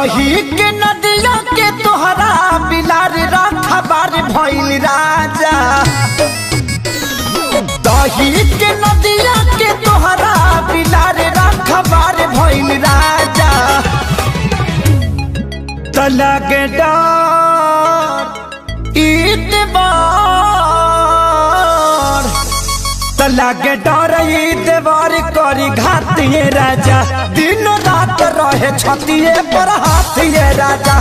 दही के नदिया के तोहरा बिलार रखबार भइल राजा। दही के नदिया के तोहरा बिलार रखबार भइल राजा। तलग डर ईतबार, तलग डर ईतबार करी घातिए राजा। दिन रात रहे छतिए पर हाथिए राजा।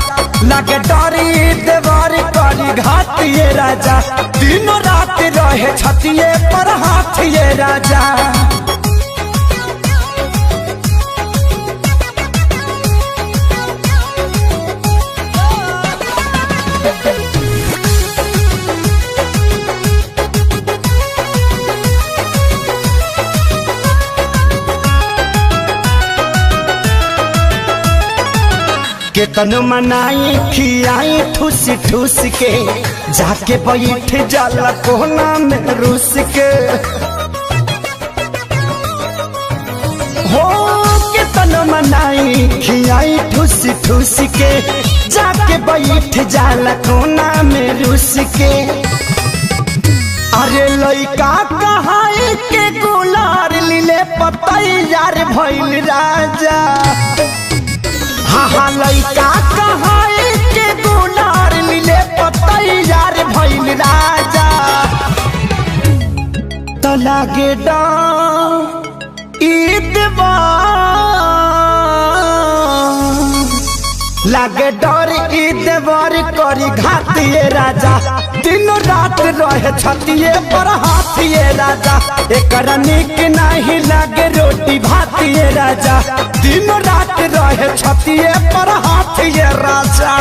लगे डर ईतबार करी घातिए राजा। दिन रात रहे छतिए पर हाथिए राजा। केतन मनाई खियाई ठूस ठूस के, जाके बैठ जाला कोना में रूस के। हो केतन मनाई खियाई ठूस ठूस के, जाके बैठ जाला कोना में रूस के। अरे लइका कहाई के गुलार लीले पतैयार भइल राजा। हाँ लइका कहाई के गुलार लीले पतैयार भइल राजा। तो लागे लागे डर ईदवार करी घातिए राजा। दिन रात रहे छतिए पर हाथिए राजा। एकरा निक नहीं लागे रोटी भातिए राजा। दिन रात रहे छतिए पर हाथिए राजा।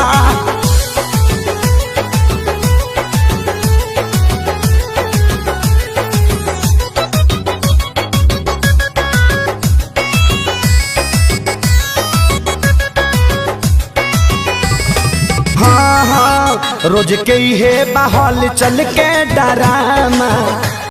हाँ हाँ रोज के ही है बहल चल के डरामा।